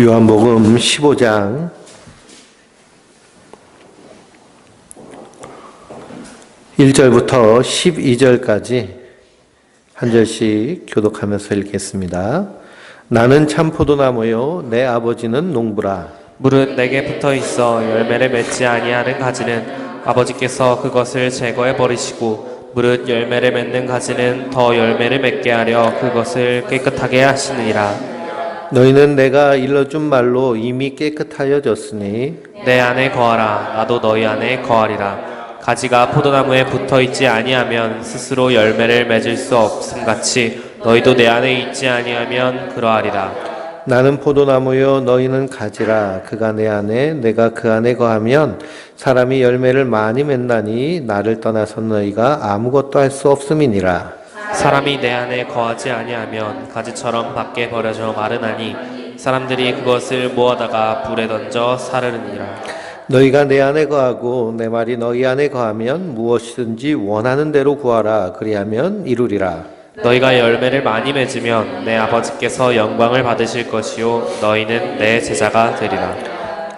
요한복음 15장 1절부터 12절까지 한 절씩 교독하면서 읽겠습니다. 나는 참 포도나무요 내 아버지는 농부라. 무릇 내게 붙어 있어 열매를 맺지 아니하는 가지는 아버지께서 그것을 제거해 버리시고 무릇 열매를 맺는 가지는 더 열매를 맺게 하려 그것을 깨끗하게 하시느니라. 너희는 내가 일러준 말로 이미 깨끗하여졌으니 내 안에 거하라. 나도 너희 안에 거하리라. 가지가 포도나무에 붙어 있지 아니하면 스스로 열매를 맺을 수 없음 같이 너희도 내 안에 있지 아니하면 그러하리라. 나는 포도나무요 너희는 가지라. 그가 내 안에 내가 그 안에 거하면 사람이 열매를 많이 맺나니 나를 떠나서 너희가 아무것도 할 수 없음이니라. 사람이 내 안에 거하지 아니하면 가지처럼 밖에 버려져 마르나니 사람들이 그것을 모아다가 불에 던져 사르느니라. 너희가 내 안에 거하고 내 말이 너희 안에 거하면 무엇이든지 원하는 대로 구하라. 그리하면 이루리라. 너희가 열매를 많이 맺으면 내 아버지께서 영광을 받으실 것이요 너희는 내 제자가 되리라.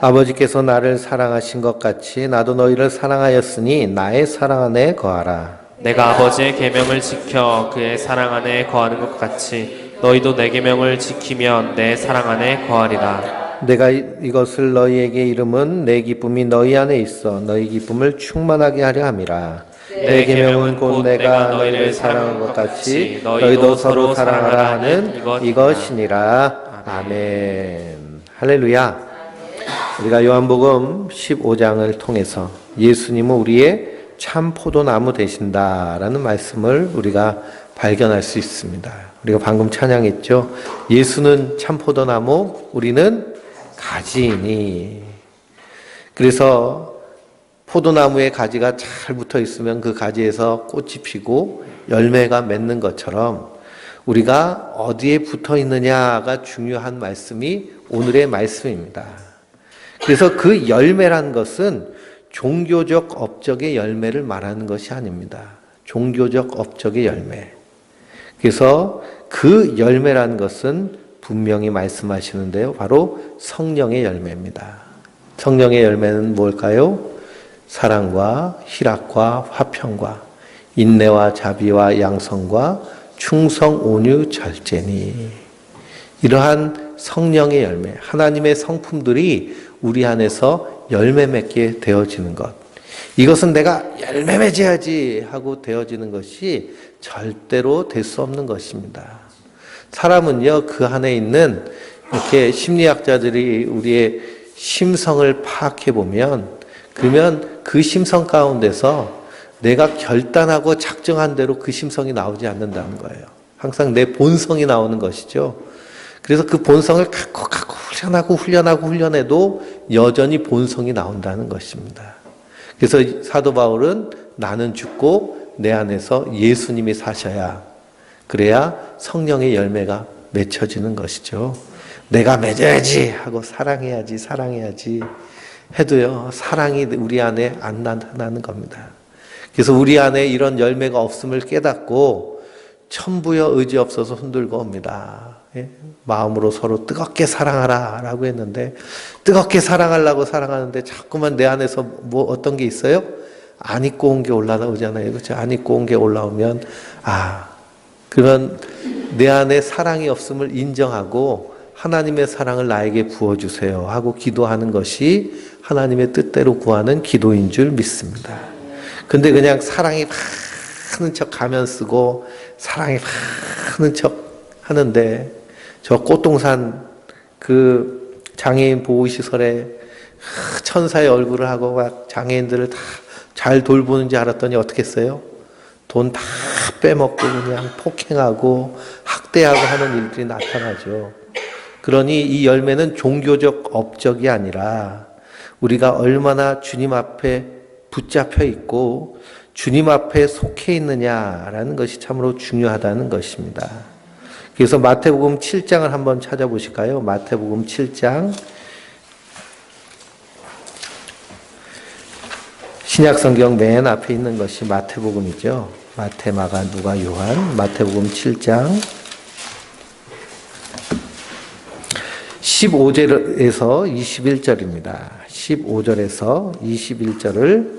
아버지께서 나를 사랑하신 것 같이 나도 너희를 사랑하였으니 나의 사랑 안에 거하라. 내가 아버지의 계명을 지켜 그의 사랑 안에 거하는 것 같이 너희도 내 계명을 지키면 내 사랑 안에 거하리라. 내가 이것을 너희에게 이름은 내 기쁨이 너희 안에 있어 너희 기쁨을 충만하게 하려 함이라. 내 계명은 곧 내가 너희를 사랑한 것 같이 너희도 서로 사랑하라 하는 이것이니라. 아멘. 할렐루야. 우리가 요한복음 15장을 통해서 예수님은 우리의 참 포도나무 되신다라는 말씀을 우리가 발견할 수 있습니다. 우리가 방금 찬양했죠. 예수는 참 포도나무, 우리는 가지이니. 그래서 포도나무에 가지가 잘 붙어 있으면 그 가지에서 꽃이 피고 열매가 맺는 것처럼 우리가 어디에 붙어 있느냐가 중요한 말씀이 오늘의 말씀입니다. 그래서 그 열매란 것은 종교적 업적의 열매를 말하는 것이 아닙니다. 종교적 업적의 열매. 그래서 그 열매란 것은 분명히 말씀하시는데요. 바로 성령의 열매입니다. 성령의 열매는 뭘까요? 사랑과 희락과 화평과 인내와 자비와 양성과 충성 온유 절제니. 이러한 성령의 열매, 하나님의 성품들이 우리 안에서 열매 맺게 되어지는 것. 이것은 내가 열매 맺어야지 하고 되어지는 것이 절대로 될 수 없는 것입니다. 사람은요, 그 안에 있는 이렇게 심리학자들이 우리의 심성을 파악해 보면, 그러면 그 심성 가운데서 내가 결단하고 작정한 대로 그 심성이 나오지 않는다는 거예요. 항상 내 본성이 나오는 것이죠. 그래서 그 본성을 갖고 훈련해도 여전히 본성이 나온다는 것입니다. 그래서 사도 바울은 나는 죽고 내 안에서 예수님이 사셔야, 그래야 성령의 열매가 맺혀지는 것이죠. 내가 맺어야지 하고 사랑해야지 해도요, 사랑이 우리 안에 안 나타나는 겁니다. 그래서 우리 안에 이런 열매가 없음을 깨닫고 천부여 의지 없어서 흔들고 옵니다. 마음으로 서로 뜨겁게 사랑하라 라고 했는데, 뜨겁게 사랑하려고 사랑하는데 자꾸만 내 안에서 뭐 어떤 게 있어요? 안 입고 온 게 올라오잖아요. 그렇죠? 안 입고 온 게 올라오면 그런 내 안에 사랑이 없음을 인정하고 하나님의 사랑을 나에게 부어주세요 하고 기도하는 것이 하나님의 뜻대로 구하는 기도인 줄 믿습니다. 근데 그냥 사랑이 많은 척 가면 쓰고 사랑이 많은 척 하는데, 저 꽃동산 그 장애인 보호시설에 천사의 얼굴을 하고 막 장애인들을 다 잘 돌보는 줄 알았더니 어떻게 했어요? 돈 다 빼먹고 그냥 폭행하고 학대하고 하는 일들이 나타나죠. 그러니 이 열매는 종교적 업적이 아니라 우리가 얼마나 주님 앞에 붙잡혀 있고 주님 앞에 속해 있느냐라는 것이 참으로 중요하다는 것입니다. 그래서 마태복음 7장을 한번 찾아보실까요? 마태복음 7장. 신약성경 맨 앞에 있는 것이 마태복음이죠. 마태, 마가, 누가, 요한. 마태복음 7장 15절에서 21절입니다. 15절에서 21절을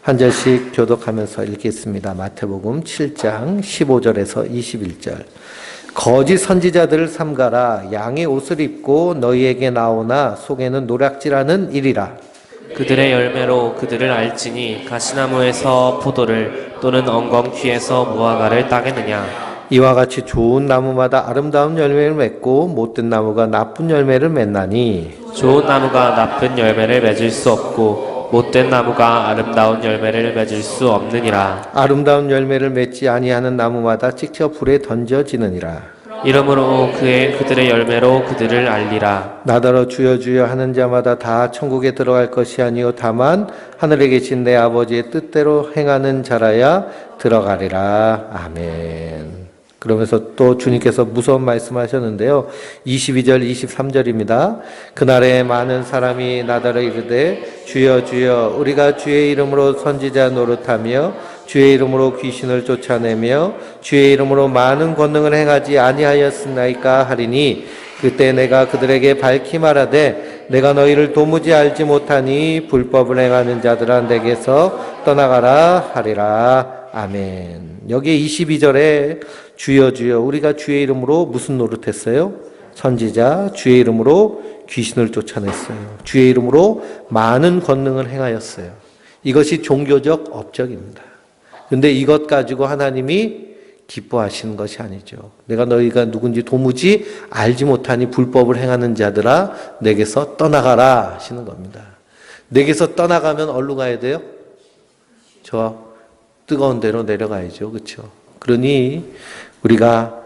한 절씩 교독하면서 읽겠습니다. 마태복음 7장 15절에서 21절. 거짓 선지자들을 삼가라. 양의 옷을 입고 너희에게 나오나 속에는 노략질하는 일이라. 그들의 열매로 그들을 알지니 가시나무에서 포도를 또는 엉겅퀴에서 무화과를 따겠느냐. 이와 같이 좋은 나무마다 아름다운 열매를 맺고 못된 나무가 나쁜 열매를 맺나니 좋은 나무가 나쁜 열매를 맺을 수 없고 못된 나무가 아름다운 열매를 맺을 수 없느니라. 아름다운 열매를 맺지 아니하는 나무마다 직접 불에 던져지느니라. 이러므로 그들의 열매로 그들을 알리라. 나더러 주여 주여 하는 자마다 다 천국에 들어갈 것이 아니요 다만 하늘에 계신 내 아버지의 뜻대로 행하는 자라야 들어가리라. 아멘. 그러면서 또 주님께서 무서운 말씀하셨는데요. 22절 23절입니다. 그날에 많은 사람이 나더러 이르되 주여 주여 우리가 주의 이름으로 선지자 노릇하며 주의 이름으로 귀신을 쫓아내며 주의 이름으로 많은 권능을 행하지 아니하였습나이까 하리니 그때 내가 그들에게 밝히 말하되 내가 너희를 도무지 알지 못하니 불법을 행하는 자들아 내게서 떠나가라 하리라. 아멘. 여기 22절에 주여 주여 우리가 주의 이름으로 무슨 노릇했어요? 선지자 주의 이름으로 귀신을 쫓아냈어요. 주의 이름으로 많은 권능을 행하였어요. 이것이 종교적 업적입니다. 그런데 이것 가지고 하나님이 기뻐하시는 것이 아니죠. 내가 너희가 누군지 도무지 알지 못하니 불법을 행하는 자들아 내게서 떠나가라 하시는 겁니다. 내게서 떠나가면 어디로 가야 돼요? 저 뜨거운 데로 내려가야죠. 그렇죠? 그러니 우리가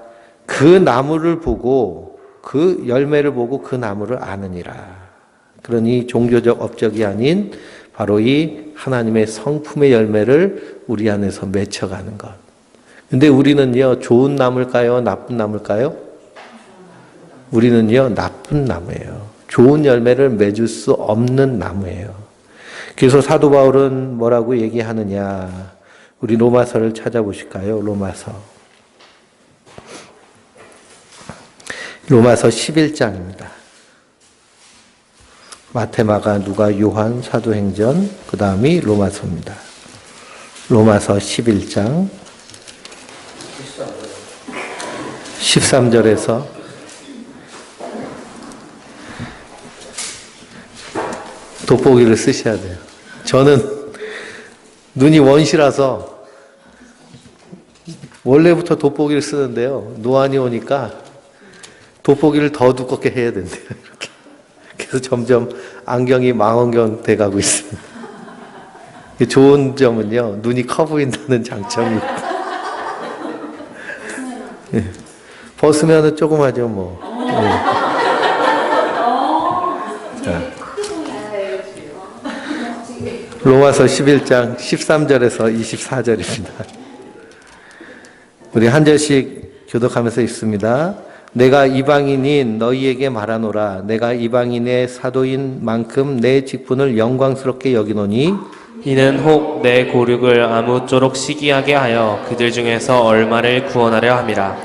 그 나무를 보고 그 열매를 보고 그 나무를 아느니라. 그러니 종교적 업적이 아닌 바로 이 하나님의 성품의 열매를 우리 안에서 맺혀가는 것. 근데 우리는요, 좋은 나무일까요? 나쁜 나무일까요? 우리는요, 나쁜 나무예요. 좋은 열매를 맺을 수 없는 나무예요. 그래서 사도 바울은 뭐라고 얘기하느냐. 우리 로마서를 찾아보실까요? 로마서 11장입니다. 마태, 마가, 누가, 요한, 사도행전, 그 다음이 로마서입니다. 로마서 11장 13절에서 돋보기를 쓰셔야 돼요. 저는 눈이 원시라서 원래부터 돋보기를 쓰는데요. 노안이 오니까 돋보기를 더 두껍게 해야 된대요. 이렇게. 그래서 점점 안경이 망원경 돼가고 있습니다. 좋은 점은요. 눈이 커 보인다는 장점이 있고. 예. 벗으면은 조그마죠 뭐. 예. 로마서 11장 13절에서 24절입니다. 우리 한 절씩 교독하면서 읽습니다. 내가 이방인인 너희에게 말하노라. 내가 이방인의 사도인 만큼 내 직분을 영광스럽게 여기노니 이는 혹 내 고륙을 아무쪼록 시기하게 하여 그들 중에서 얼마를 구원하려 함이라.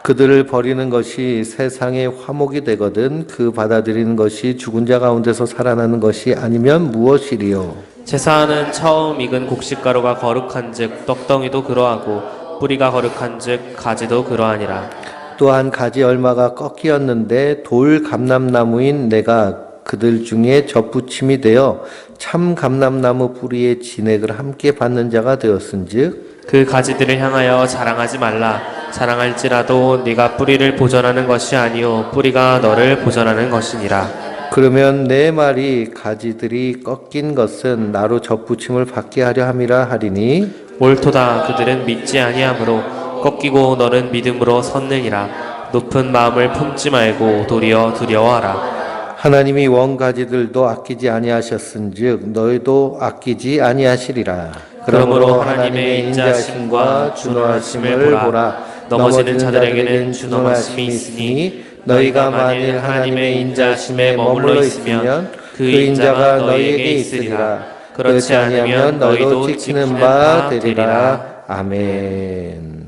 그들을 버리는 것이 세상의 화목이 되거든 그 받아들이는 것이 죽은 자 가운데서 살아나는 것이 아니면 무엇이리요. 제사하는 처음 익은 곡식가루가 거룩한즉 떡덩이도 그러하고 뿌리가 거룩한즉 가지도 그러하니라. 또한 가지 얼마가 꺾이었는데 돌 감람나무인 내가 그들 중에 접붙임이 되어 참 감람나무 뿌리의 진액을 함께 받는 자가 되었은즉 그 가지들을 향하여 자랑하지 말라. 자랑할지라도 네가 뿌리를 보전하는 것이 아니요 뿌리가 너를 보전하는 것이니라. 그러면 내 말이 가지들이 꺾인 것은 나로 접붙임을 받게 하려 함이라 하리니 옳도다. 그들은 믿지 아니하므로 꺾이고 너는 믿음으로 섰느니라. 높은 마음을 품지 말고 도리어 두려워하라. 하나님이 원가지들도 아끼지 아니하셨은즉 너희도 아끼지 아니하시리라. 그러므로 하나님의 인자하심과 준호하심을 보라. 넘어지는 자들에게는 준호하심이 있으니 너희가 만일 하나님의 인자하심에 머물러 있으면 그 인자가 너희에게 있으리라. 그렇지 않으면 너희도 찍히는 바 되리라. 아멘.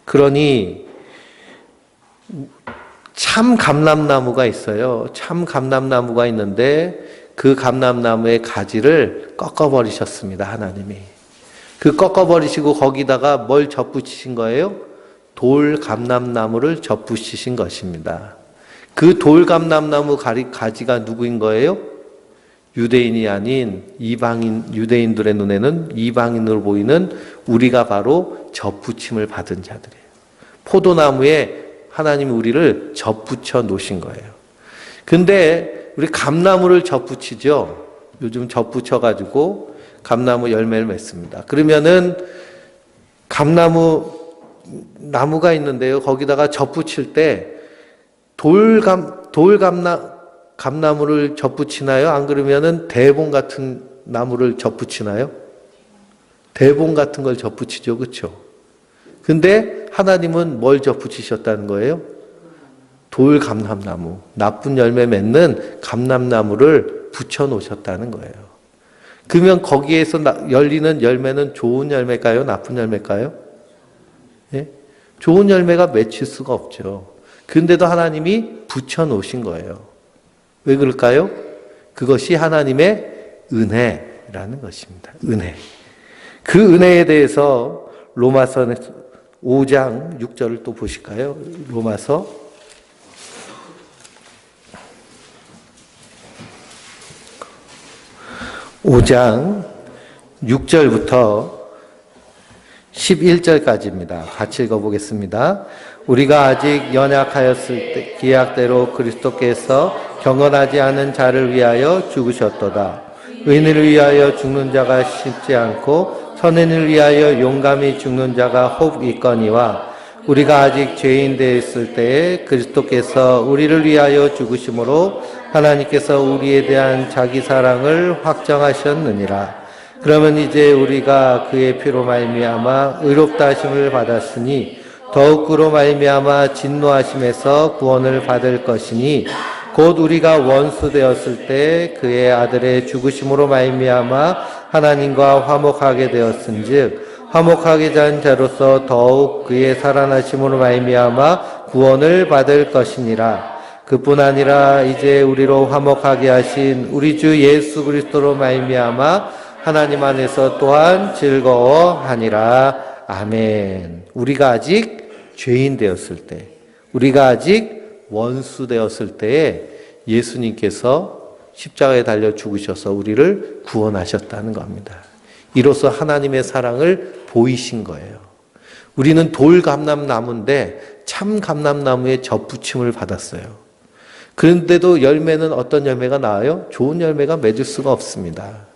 그러니 참 감람나무가 있어요. 참 감람나무가 있는데 그 감람나무의 가지를 꺾어버리셨습니다. 하나님이. 그 꺾어버리시고 거기다가 뭘 접붙이신 거예요? 돌감람나무를 접붙이신 것입니다. 그 돌감람나무 가지가 누구인 거예요? 유대인이 아닌 이방인, 유대인들의 눈에는 이방인으로 보이는 우리가 바로 접붙임을 받은 자들이에요. 포도나무에 하나님이 우리를 접붙여 놓으신 거예요. 근데 우리 감나무를 접붙이죠. 요즘 접붙여가지고 감나무 열매를 맺습니다. 그러면은 나무가 있는데요. 거기다가 접붙일 때 감나무를 접붙이나요? 안 그러면은 대봉 같은 나무를 접붙이나요? 대봉 같은 걸 접붙이죠. 그렇죠? 근데 하나님은 뭘 접붙이셨다는 거예요? 돌감람나무, 나쁜 열매 맺는 감람나무를 붙여 놓으셨다는 거예요. 그러면 거기에서 열리는 열매는 좋은 열매일까요? 나쁜 열매일까요? 예? 좋은 열매가 맺힐 수가 없죠. 그런데도 하나님이 붙여 놓으신 거예요. 왜 그럴까요? 그것이 하나님의 은혜라는 것입니다. 은혜. 그 은혜에 대해서 로마서 5장 6절을 또 보실까요? 로마서 5장 6절부터 11절까지입니다. 같이 읽어보겠습니다. 우리가 아직 연약하였을 때 기약대로 그리스도께서 경건하지 않은 자를 위하여 죽으셨도다. 의인을 위하여 죽는 자가 쉽지 않고 선인을 위하여 용감히 죽는 자가 혹 있거니와 우리가 아직 죄인 되었을 때에 그리스도께서 우리를 위하여 죽으심으로 하나님께서 우리에 대한 자기 사랑을 확정하셨느니라. 그러면 이제 우리가 그의 피로 말미암아 의롭다 하심을 받았으니 더욱 그로 말미암아 진노하심에서 구원을 받을 것이니 곧 우리가 원수 되었을 때 그의 아들의 죽으심으로 말미암아 하나님과 화목하게 되었은즉 화목하게 된 자로서 더욱 그의 살아나심으로 말미암아 구원을 받을 것이니라. 그뿐 아니라 이제 우리로 화목하게 하신 우리 주 예수 그리스도로 말미암아 하나님 안에서 또한 즐거워하니라. 아멘. 우리가 아직 죄인 되었을 때, 우리가 아직 원수 되었을 때에 예수님께서 십자가에 달려 죽으셔서 우리를 구원하셨다는 겁니다. 이로써 하나님의 사랑을 보이신 거예요. 우리는 돌감람나무인데 참 감람나무에 접붙임을 받았어요. 그런데도 열매는 어떤 열매가 나와요? 좋은 열매가 맺을 수가 없습니다.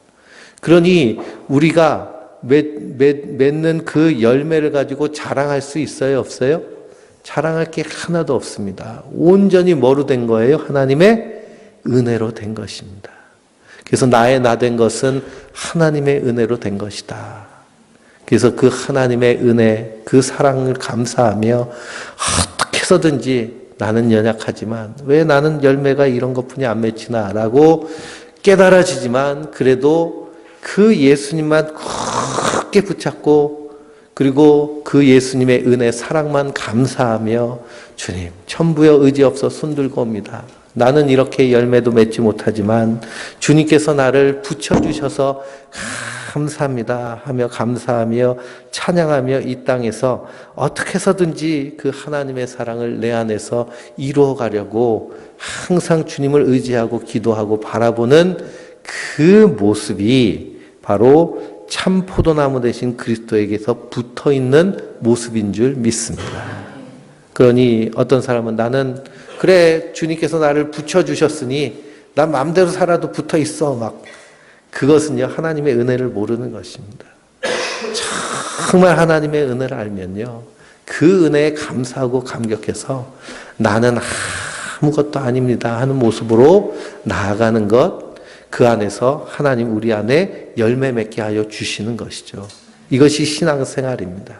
그러니 우리가 맺는 그 열매를 가지고 자랑할 수 있어요? 없어요? 자랑할 게 하나도 없습니다. 온전히 뭐로 된 거예요? 하나님의 은혜로 된 것입니다. 그래서 나의 나 된 것은 하나님의 은혜로 된 것이다. 그래서 그 하나님의 은혜, 그 사랑을 감사하며 어떻게 해서든지 나는 연약하지만 왜 나는 열매가 이런 것뿐이 안 맺히나 라고 깨달아지지만 그래도 그 예수님만 굳게 붙잡고 그리고 그 예수님의 은혜, 사랑만 감사하며 주님, 천부여 의지 없어 손들고 옵니다. 나는 이렇게 열매도 맺지 못하지만 주님께서 나를 붙여주셔서 감사합니다 하며 감사하며 찬양하며 이 땅에서 어떻게 해서든지 그 하나님의 사랑을 내 안에서 이루어가려고 항상 주님을 의지하고 기도하고 바라보는 그 모습이 바로 참 포도나무 대신 그리스도에게서 붙어있는 모습인 줄 믿습니다. 그러니 어떤 사람은 나는 그래 주님께서 나를 붙여주셨으니 난 마음대로 살아도 붙어있어 막 그것은요 하나님의 은혜를 모르는 것입니다. 정말 하나님의 은혜를 알면요 그 은혜에 감사하고 감격해서 나는 아무것도 아닙니다 하는 모습으로 나아가는 것 그 안에서 하나님 우리 안에 열매 맺게 하여 주시는 것이죠. 이것이 신앙생활입니다.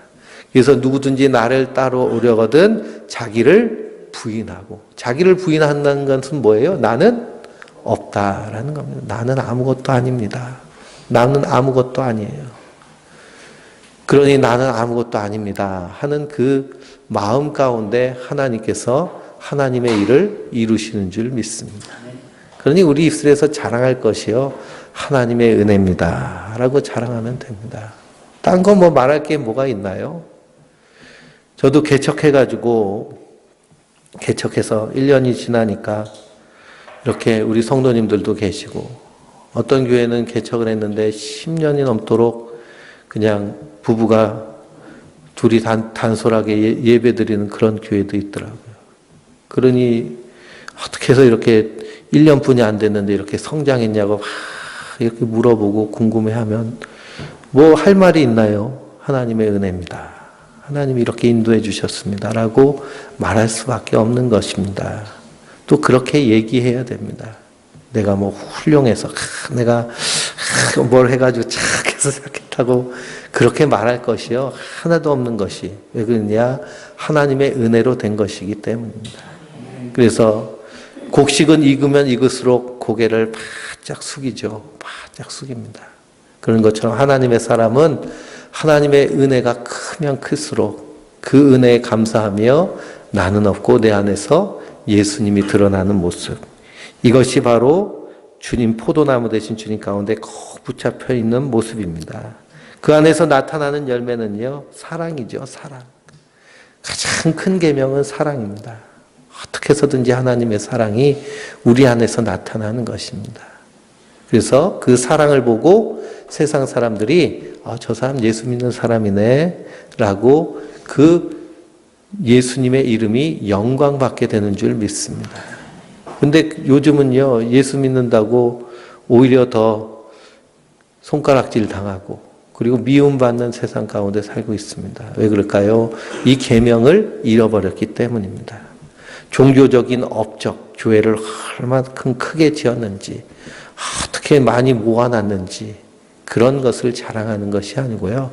그래서 누구든지 나를 따라오려거든 자기를 부인하고 자기를 부인한다는 것은 뭐예요? 나는 없다라는 겁니다. 나는 아무것도 아닙니다. 나는 아무것도 아니에요. 그러니 나는 아무것도 아닙니다 하는 그 마음 가운데 하나님께서 하나님의 일을 이루시는 줄 믿습니다. 그러니 우리 입술에서 자랑할 것이요 하나님의 은혜입니다 라고 자랑하면 됩니다. 딴 거 뭐 말할 게 뭐가 있나요? 저도 개척해서 1년이 지나니까 이렇게 우리 성도님들도 계시고, 어떤 교회는 개척을 했는데 10년이 넘도록 그냥 부부가 둘이 단솔하게 예배 드리는 그런 교회도 있더라고요. 그러니 어떻게 해서 이렇게 1년뿐이 안 됐는데 이렇게 성장했냐고 막 이렇게 물어보고 궁금해하면 뭐 할 말이 있나요? 하나님의 은혜입니다. 하나님이 이렇게 인도해 주셨습니다 라고 말할 수밖에 없는 것입니다. 또 그렇게 얘기해야 됩니다. 내가 뭐 훌륭해서 내가 뭘 해가지고 착해서 착했다고 그렇게 말할 것이요 하나도 없는 것이, 왜 그러냐? 하나님의 은혜로 된 것이기 때문입니다. 그래서 곡식은 익으면 익을수록 고개를 바짝 숙이죠. 바짝 숙입니다. 그런 것처럼 하나님의 사람은 하나님의 은혜가 크면 클수록 그 은혜에 감사하며 나는 없고 내 안에서 예수님이 드러나는 모습, 이것이 바로 주님, 포도나무 되신 주님 가운데 꼭 붙잡혀 있는 모습입니다. 그 안에서 나타나는 열매는요 사랑이죠. 사랑. 가장 큰 계명은 사랑입니다. 어떻게 해서든지 하나님의 사랑이 우리 안에서 나타나는 것입니다. 그래서 그 사랑을 보고 세상 사람들이 저 사람 예수 믿는 사람이네 라고 그 예수님의 이름이 영광받게 되는 줄 믿습니다. 근데 요즘은요 예수 믿는다고 오히려 더 손가락질 당하고 그리고 미움받는 세상 가운데 살고 있습니다. 왜 그럴까요? 이 계명을 잃어버렸기 때문입니다. 종교적인 업적, 교회를 얼마큼 크게 지었는지, 어떻게 많이 모아놨는지 그런 것을 자랑하는 것이 아니고요.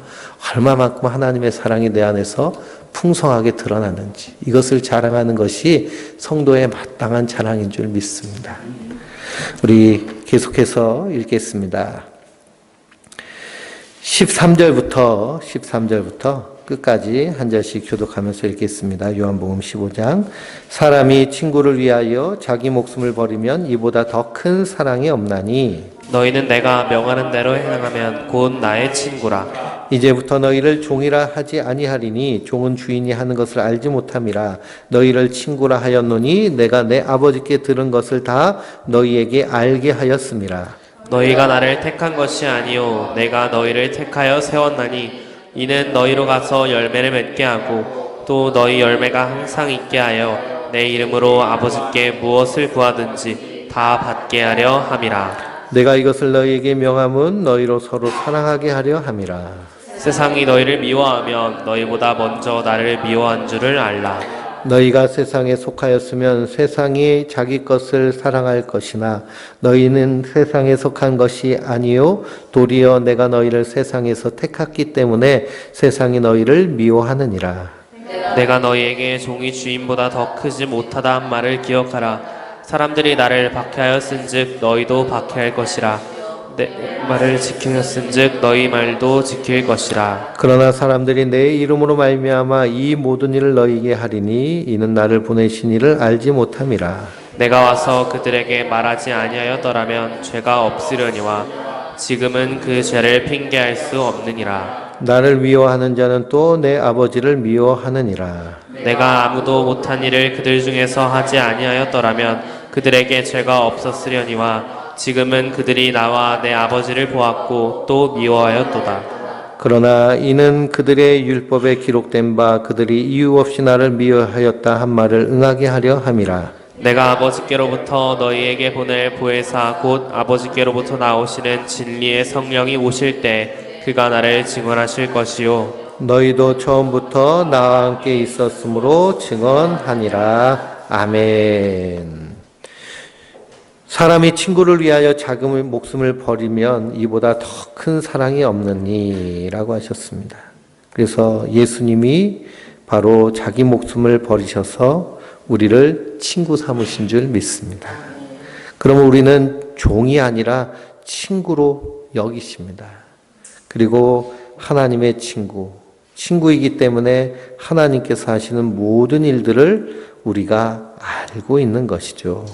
얼마만큼 하나님의 사랑이 내 안에서 풍성하게 드러나는지, 이것을 자랑하는 것이 성도의 마땅한 자랑인 줄 믿습니다. 우리 계속해서 읽겠습니다. 13절부터 끝까지 한 절씩 교독하면서 읽겠습니다. 요한복음 15장. 사람이 친구를 위하여 자기 목숨을 버리면 이보다 더 큰 사랑이 없나니 너희는 내가 명하는 대로 행하면 곧 나의 친구라. 이제부터 너희를 종이라 하지 아니하리니 종은 주인이 하는 것을 알지 못함이라. 너희를 친구라 하였노니 내가 내 아버지께 들은 것을 다 너희에게 알게 하였음이라. 너희가 나를 택한 것이 아니요 내가 너희를 택하여 세웠나니 이는 너희로 가서 열매를 맺게 하고 또 너희 열매가 항상 있게 하여 내 이름으로 아버지께 무엇을 구하든지 다 받게 하려 함이라. 내가 이것을 너희에게 명함은 너희로 서로 사랑하게 하려 함이라. 세상이 너희를 미워하면 너희보다 먼저 나를 미워한 줄을 알라. 너희가 세상에 속하였으면 세상이 자기 것을 사랑할 것이나 너희는 세상에 속한 것이 아니요 도리어 내가 너희를 세상에서 택했기 때문에 세상이 너희를 미워하느니라. 내가 너희에게 종이 주인보다 더 크지 못하다 한 말을 기억하라. 사람들이 나를 박해하였은즉 너희도 박해할 것이라. 내 말을 지키셨은즉 너희 말도 지킬 것이라. 그러나 사람들이 내 이름으로 말미암아 이 모든 일을 너희에게 하리니 이는 나를 보내신 이를 알지 못함이라. 내가 와서 그들에게 말하지 아니하였더라면 죄가 없으려니와 지금은 그 죄를 핑계할 수 없느니라. 나를 미워하는 자는 또 내 아버지를 미워하느니라. 내가 아무도 못한 일을 그들 중에서 하지 아니하였더라면 그들에게 죄가 없었으려니와 지금은 그들이 나와 내 아버지를 보았고 또 미워하였도다. 그러나 이는 그들의 율법에 기록된 바 그들이 이유 없이 나를 미워하였다 한 말을 응하게 하려 함이라. 내가 아버지께로부터 너희에게 보낼 보혜사 곧 아버지께로부터 나오시는 진리의 성령이 오실 때 그가 나를 증언하실 것이요 너희도 처음부터 나와 함께 있었으므로 증언하니라. 아멘. 사람이 친구를 위하여 자기 목숨을 버리면 이보다 더 큰 사랑이 없느니 라고 하셨습니다. 그래서 예수님이 바로 자기 목숨을 버리셔서 우리를 친구 삼으신 줄 믿습니다. 그러면 우리는 종이 아니라 친구로 여기십니다. 그리고 하나님의 친구, 친구이기 때문에 하나님께서 하시는 모든 일들을 우리가 알고 있는 것이죠.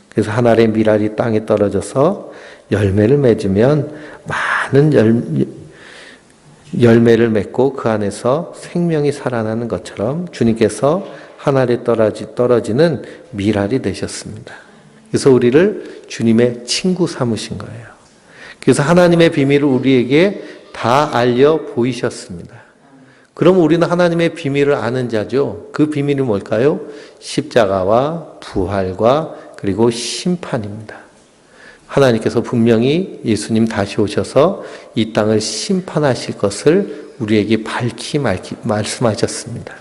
그래서 하늘의 밀알이 땅에 떨어져서 열매를 맺으면 많은 열매를 맺고 그 안에서 생명이 살아나는 것처럼 주님께서 하늘에 떨어지는 밀알이 되셨습니다. 그래서 우리를 주님의 친구 삼으신 거예요. 그래서 하나님의 비밀을 우리에게 다 알려 보이셨습니다. 그럼 우리는 하나님의 비밀을 아는 자죠. 그 비밀이 뭘까요? 십자가와 부활과 그리고 심판입니다. 하나님께서 분명히 예수님 다시 오셔서 이 땅을 심판하실 것을 우리에게 밝히 말씀하셨습니다.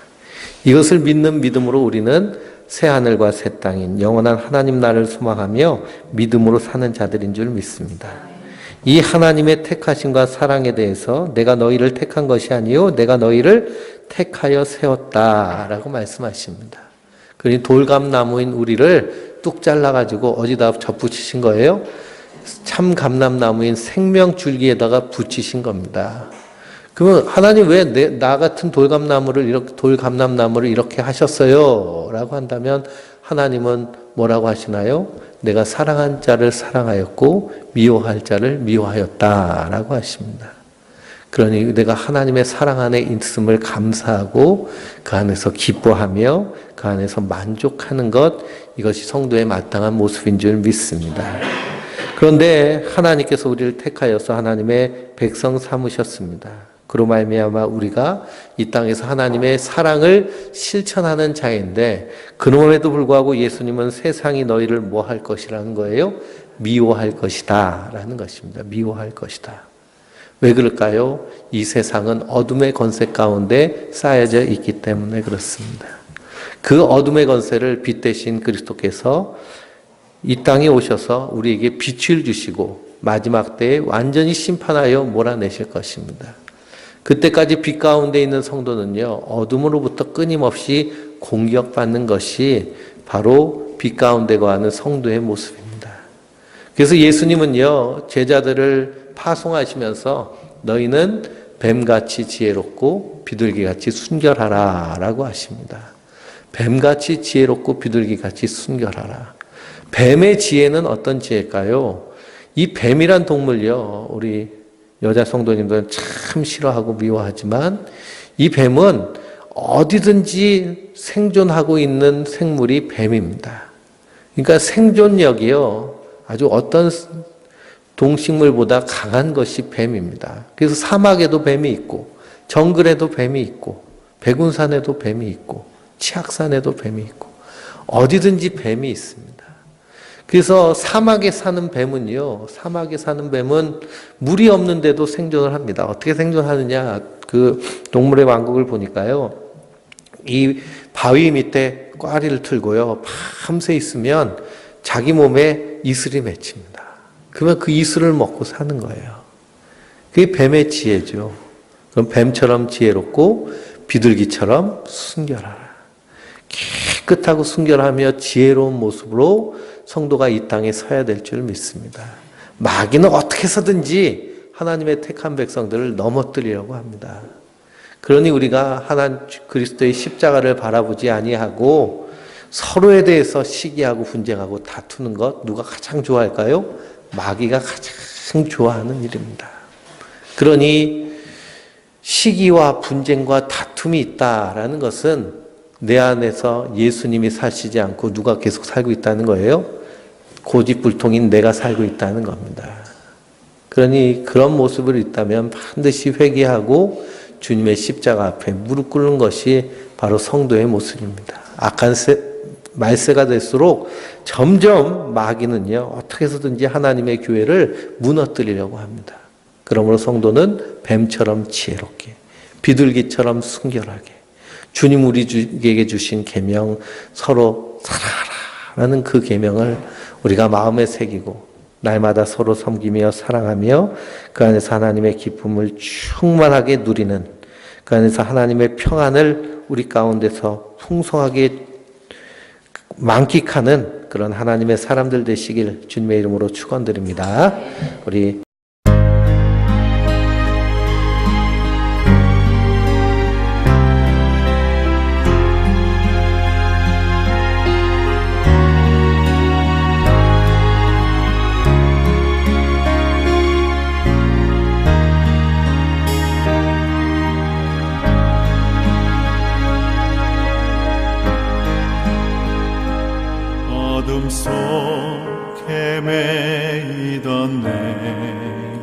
이것을 믿는 믿음으로 우리는 새 하늘과 새 땅인 영원한 하나님 나라를 소망하며 믿음으로 사는 자들인 줄 믿습니다. 이 하나님의 택하심과 사랑에 대해서 내가 너희를 택한 것이 아니요 내가 너희를 택하여 세웠다라고 말씀하십니다. 그러니 돌감나무인 우리를 뚝 잘라가지고 어디다 접붙이신 거예요? 참 감람나무인 생명줄기에다가 붙이신 겁니다. 그러면 하나님 왜 나 같은 돌감나무를 이렇게 하셨어요? 라고 한다면 하나님은 뭐라고 하시나요? 내가 사랑한 자를 사랑하였고 미워할 자를 미워하였다라고 하십니다. 그러니 내가 하나님의 사랑 안에 있음을 감사하고 그 안에서 기뻐하며 그 안에서 만족하는 것, 이것이 성도의 마땅한 모습인 줄 믿습니다. 그런데 하나님께서 우리를 택하여서 하나님의 백성 삼으셨습니다. 그로 말미암아 우리가 이 땅에서 하나님의 사랑을 실천하는 자인데 그럼에도 불구하고 예수님은 세상이 너희를 뭐 할 것이라는 거예요? 미워할 것이다 라는 것입니다. 미워할 것이다. 왜 그럴까요? 이 세상은 어둠의 권세 가운데 쌓여져 있기 때문에 그렇습니다. 그 어둠의 권세를 빛 대신 그리스도께서 이 땅에 오셔서 우리에게 빛을 주시고 마지막 때에 완전히 심판하여 몰아내실 것입니다. 그때까지 빛 가운데 있는 성도는요, 어둠으로부터 끊임없이 공격받는 것이 바로 빛 가운데 거하는 성도의 모습입니다. 그래서 예수님은요, 제자들을 파송하시면서 너희는 뱀같이 지혜롭고 비둘기같이 순결하라 라고 하십니다. 뱀같이 지혜롭고 비둘기같이 순결하라. 뱀의 지혜는 어떤 지혜일까요? 이 뱀이란 동물요, 우리 여자 성도님들은 참 싫어하고 미워하지만 이 뱀은 어디든지 생존하고 있는 생물이 뱀입니다. 그러니까 생존력이요, 아주 어떤 동식물보다 강한 것이 뱀입니다. 그래서 사막에도 뱀이 있고 정글에도 뱀이 있고 백운산에도 뱀이 있고 치악산에도 뱀이 있고 어디든지 뱀이 있습니다. 그래서 사막에 사는 뱀은요, 사막에 사는 뱀은 물이 없는데도 생존을 합니다. 어떻게 생존하느냐, 그 동물의 왕국을 보니까요, 이 바위 밑에 꽈리를 틀고요, 밤새 있으면 자기 몸에 이슬이 맺힙니다. 그러면 그 이슬을 먹고 사는 거예요. 그게 뱀의 지혜죠. 그럼 뱀처럼 지혜롭고 비둘기처럼 순결하라. 깨끗하고 순결하며 지혜로운 모습으로 성도가 이 땅에 서야 될 줄 믿습니다. 마귀는 어떻게 해서든지 하나님의 택한 백성들을 넘어뜨리려고 합니다. 그러니 우리가 하나님 그리스도의 십자가를 바라보지 아니하고 서로에 대해서 시기하고 분쟁하고 다투는 것, 누가 가장 좋아할까요? 마귀가 가장 좋아하는 일입니다. 그러니 시기와 분쟁과 다툼이 있다라는 것은 내 안에서 예수님이 사시지 않고 누가 계속 살고 있다는 거예요? 고집불통인 내가 살고 있다는 겁니다. 그러니 그런 모습을 있다면 반드시 회개하고 주님의 십자가 앞에 무릎 꿇는 것이 바로 성도의 모습입니다. 악한 말세가 될수록 점점 마귀는요, 어떻게 해서든지 하나님의 교회를 무너뜨리려고 합니다. 그러므로 성도는 뱀처럼 지혜롭게, 비둘기처럼 순결하게, 주님 우리에게 주신 계명 서로 사랑하라라는 그 계명을 우리가 마음에 새기고 날마다 서로 섬기며 사랑하며 그 안에서 하나님의 기쁨을 충만하게 누리는, 그 안에서 하나님의 평안을 우리 가운데서 풍성하게 만끽하는 그런 하나님의 사람들 되시길 주님의 이름으로 축원드립니다. 우리 헤매이던 내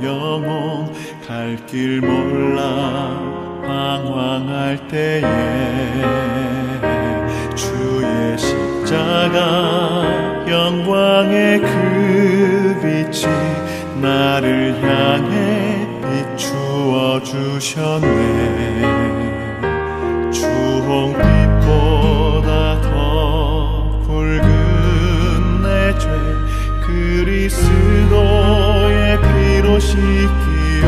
영혼 갈 길 몰라 방황할 때에 주의 십자가 영광의 그 빛이 나를 향해 비추어 주셨네. 주홍빛보다 더 붉은 내 죄 그리스도의 피로 씻기어